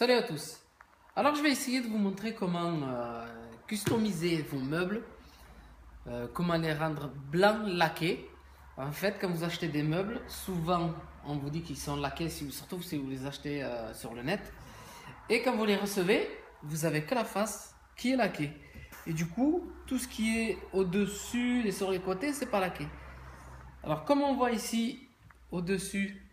Salut à tous. Alors je vais essayer de vous montrer comment customiser vos meubles, comment les rendre blancs laqués. En fait, quand vous achetez des meubles, souvent on vous dit qu'ils sont laqués, surtout si vous les achetez sur le net. Et quand vous les recevez, vous avez que la face qui est laquée. Et du coup, tout ce qui est au-dessus et sur les côtés, c'est pas laqué. Alors comme on voit ici, au-dessus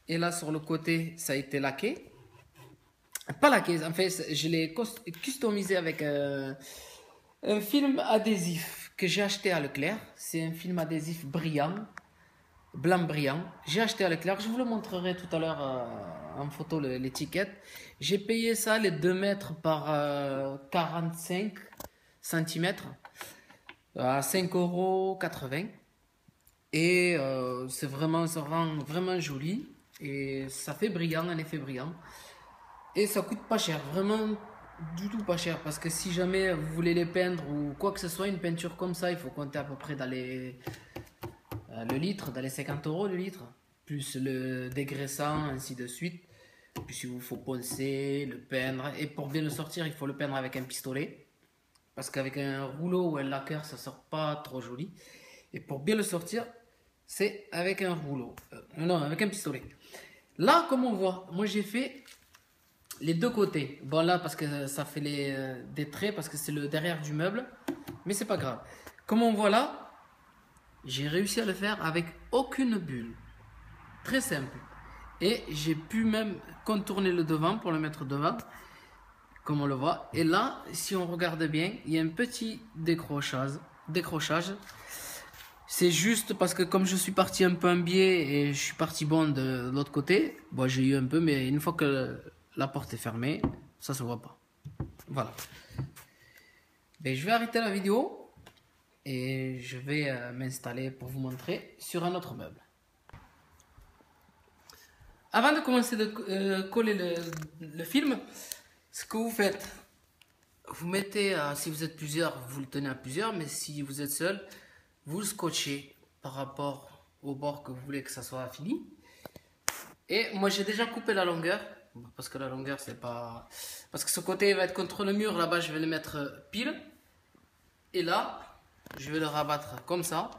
et là sur le côté, ça a été laqué. Pas laqué, en fait, je l'ai customisé avec un film adhésif que j'ai acheté à Leclerc. C'est un film adhésif brillant, blanc brillant. J'ai acheté à Leclerc, je vous le montrerai tout à l'heure en photo l'étiquette. J'ai payé ça les 2 mètres par 45 cm à 5,80 €. Et c'est vraiment, ça rend vraiment joli et ça fait brillant, un effet brillant. Et ça coûte pas cher, vraiment du tout pas cher. Parce que si jamais vous voulez les peindre ou quoi que ce soit, une peinture comme ça, il faut compter à peu près dans le litre, dans les 50 € le litre. Plus le dégraissant, ainsi de suite. Puis il vous faut poncer, le peindre. Et pour bien le sortir, il faut le peindre avec un pistolet. Parce qu'avec un rouleau ou un lacquer, ça sort pas trop joli. Et pour bien le sortir, c'est avec un rouleau. Non, avec un pistolet. Là, comme on voit, moi j'ai fait les deux côtés. Bon là parce que ça fait des traits parce que c'est le derrière du meuble. Mais c'est pas grave. Comme on voit là, j'ai réussi à le faire avec aucune bulle. Très simple. Et j'ai pu même contourner le devant pour le mettre devant. Comme on le voit. Et là, si on regarde bien, il y a un petit décrochage. C'est juste parce que comme je suis parti un peu en biais et je suis parti bon de l'autre côté. Bon j'ai eu un peu mais une fois que la porte est fermée, ça se voit pas. Voilà. Ben, je vais arrêter la vidéo et je vais m'installer pour vous montrer sur un autre meuble. Avant de commencer de coller le film, ce que vous faites, vous mettez, si vous êtes plusieurs, vous le tenez à plusieurs, mais si vous êtes seul, vous le scotchez par rapport au bord que vous voulez que ça soit fini. Et moi j'ai déjà coupé la longueur. Parce que la longueur c'est pas... Parce que ce côté va être contre le mur, là-bas je vais le mettre pile. Et là, je vais le rabattre comme ça.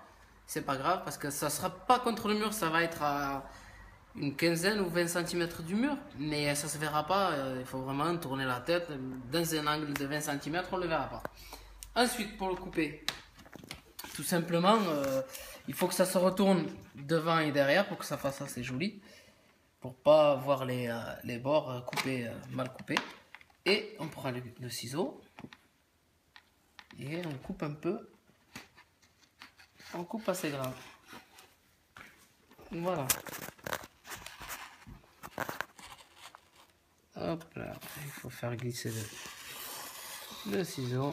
C'est pas grave parce que ça sera pas contre le mur, ça va être à une quinzaine ou 20 cm du mur. Mais ça se verra pas, il faut vraiment tourner la tête. Dans un angle de 20 cm, on le verra pas. Ensuite, pour le couper, tout simplement, il faut que ça se retourne devant et derrière pour que ça fasse assez joli. Pour pas voir les bords mal coupés. Et on prend le ciseau et on coupe un peu. On coupe assez grand. Voilà. Hop là, il faut faire glisser le ciseau.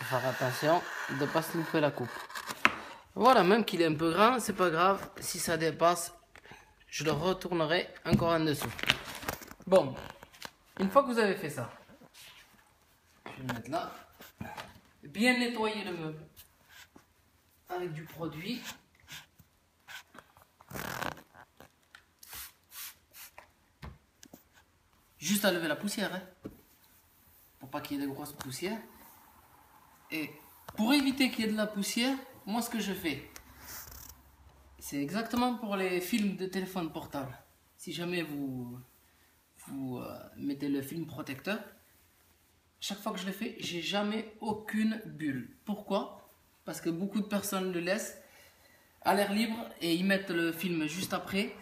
Faire attention de ne pas se louper la coupe. Voilà, même qu'il est un peu grand, c'est pas grave. Si ça dépasse, je le retournerai encore en dessous. Bon, une fois que vous avez fait ça, je vais le mettre là. Bien nettoyer le meuble avec du produit. Juste à lever la poussière, hein, pour pas qu'il y ait de grosses poussières. Et pour éviter qu'il y ait de la poussière, moi ce que je fais, c'est exactement pour les films de téléphone portable. Si jamais vous mettez le film protecteur, chaque fois que je le fais, j'ai jamais aucune bulle. Pourquoi? Parce que beaucoup de personnes le laissent à l'air libre et ils mettent le film juste après.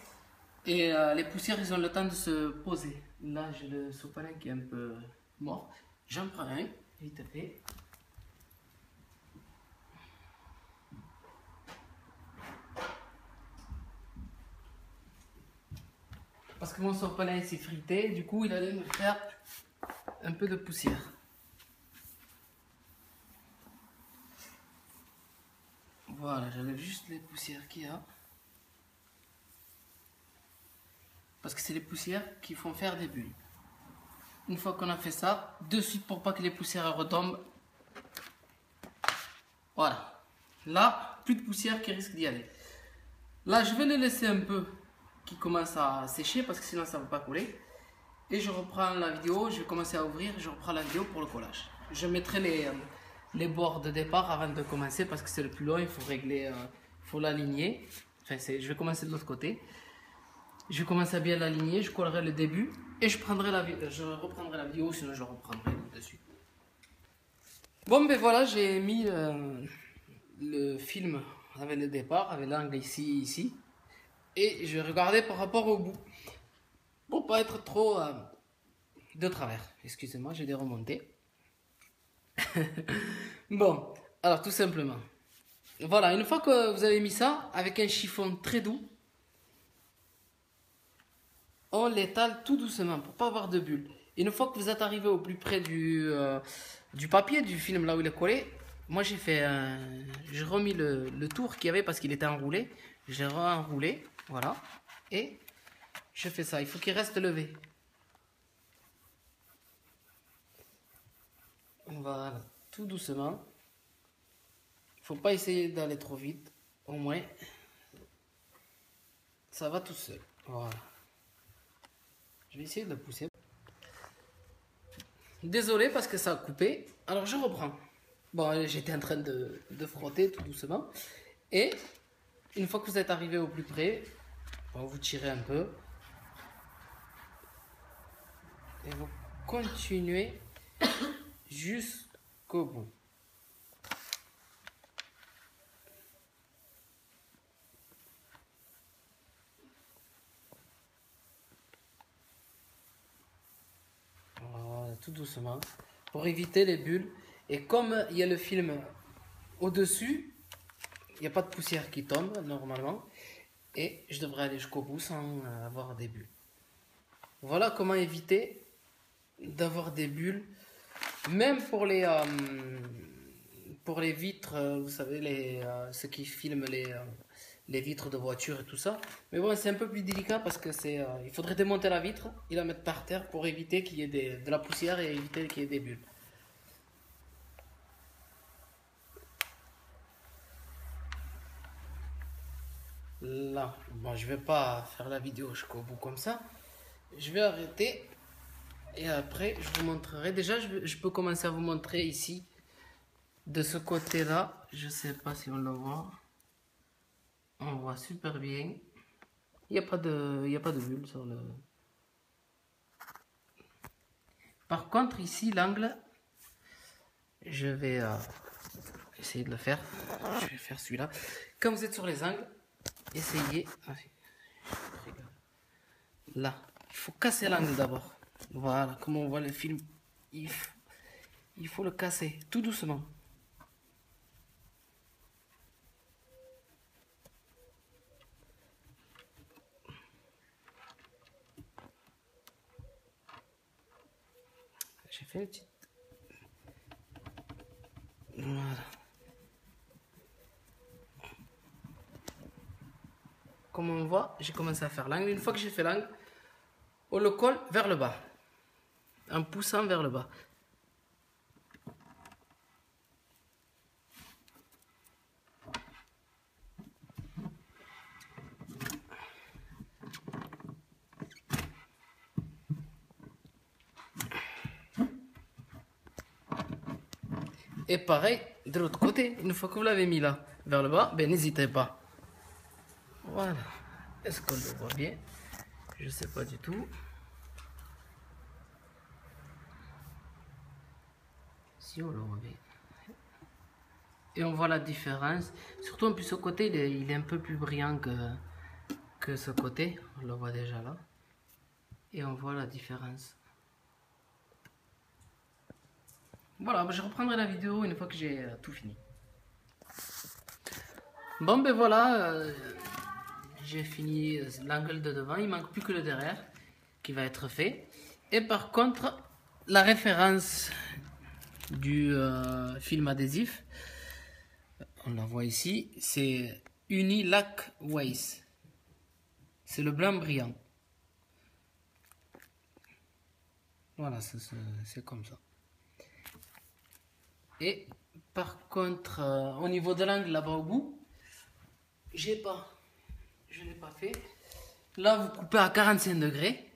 Et les poussières, ils ont le temps de se poser. Là, j'ai le sopalin qui est un peu mort. J'en prends un, vite fait. Parce que mon sopalin s'est frité, du coup il allait me faire un peu de poussière. Voilà, j'enlève juste les poussières qu'il y a. parce que c'est les poussières qui font faire des bulles. Une fois qu'on a fait ça, de suite pour pas que les poussières retombent, voilà. Là, plus de poussière qui risque d'y aller. Là, je vais les laisser un peu qui commencent à sécher parce que sinon ça ne va pas couler. Et je reprends la vidéo, je vais commencer à ouvrir, je reprends la vidéo pour le collage. Je mettrai les bords de départ avant de commencer parce que c'est le plus long, il faut régler, il faut l'aligner. Enfin, je vais commencer de l'autre côté. Je vais commencer à bien l'aligner, je collerai le début et je reprendrai la vidéo, sinon je reprendrai dessus. Bon, ben voilà, j'ai mis le film avec le départ, avec l'angle ici, et je vais regarder par rapport au bout, pour pas être trop de travers. Excusez-moi, j'ai des remontées. Bon, alors tout simplement, voilà, une fois que vous avez mis ça, avec un chiffon très doux, on l'étale tout doucement pour pas avoir de bulles. Et une fois que vous êtes arrivé au plus près du papier, du film là où il est collé, moi j'ai remis le tour qu'il y avait parce qu'il était enroulé. J'ai re-enroulé, voilà. Et je fais ça, il faut qu'il reste levé. Voilà, tout doucement. Il faut pas essayer d'aller trop vite, au moins ça va tout seul. Voilà. Je vais essayer de le pousser. Désolé parce que ça a coupé. Alors je reprends. Bon, j'étais en train de frotter tout doucement. Et une fois que vous êtes arrivé au plus près, bon, vous tirez un peu. Et vous continuez jusqu'au bout. Voilà, tout doucement. Pour éviter les bulles. Et comme il y a le film au-dessus, il n'y a pas de poussière qui tombe normalement. Et je devrais aller jusqu'au bout sans avoir des bulles. Voilà comment éviter d'avoir des bulles. Même pour les vitres, vous savez, ceux qui filment les vitres de voiture et tout ça. Mais bon, c'est un peu plus délicat parce que il faudrait démonter la vitre et la mettre par terre pour éviter qu'il y ait de la poussière et éviter qu'il y ait des bulles. Là, bon, je vais pas faire la vidéo jusqu'au bout comme ça. Je vais arrêter et après je vous montrerai. Déjà, je peux commencer à vous montrer ici. De ce côté-là, je sais pas si on le voit. On voit super bien. Il n'y a pas de bulle sur le... Par contre, ici, l'angle, je vais essayer de le faire. Je vais faire celui-là. Quand vous êtes sur les angles, essayez... Là, il faut casser l'angle d'abord. Voilà, comme on voit le film, il faut le casser tout doucement. J'ai fait une petite... Voilà. Comme on voit, j'ai commencé à faire l'angle. Une fois que j'ai fait l'angle, on le colle vers le bas. En poussant vers le bas. Et pareil, de l'autre côté, une fois que vous l'avez mis là, vers le bas, ben n'hésitez pas. Voilà. Est-ce qu'on le voit bien? Je sais pas du tout. Si on le voit bien. Et on voit la différence. Surtout en plus ce côté, il est un peu plus brillant que ce côté. On le voit déjà là. Et on voit la différence. Voilà, je reprendrai la vidéo une fois que j'ai tout fini. Bon ben voilà, j'ai fini l'angle de devant, il manque plus que le derrière qui va être fait. Et par contre, la référence du film adhésif, on la voit ici, c'est Unilac Weiss. C'est le blanc brillant. Voilà, c'est comme ça. Et par contre, au niveau de l'angle là-bas au bout, je ne l'ai pas fait. Là, vous coupez à 45 degrés.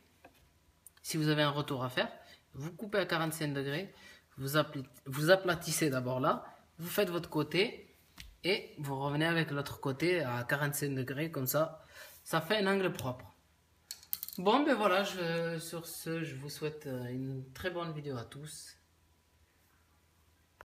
Si vous avez un retour à faire, vous coupez à 45 degrés. Vous aplatissez d'abord là. Vous faites votre côté. Et vous revenez avec l'autre côté à 45 degrés. Comme ça, ça fait un angle propre. Bon, ben voilà. Sur ce, je vous souhaite une très bonne vidéo à tous.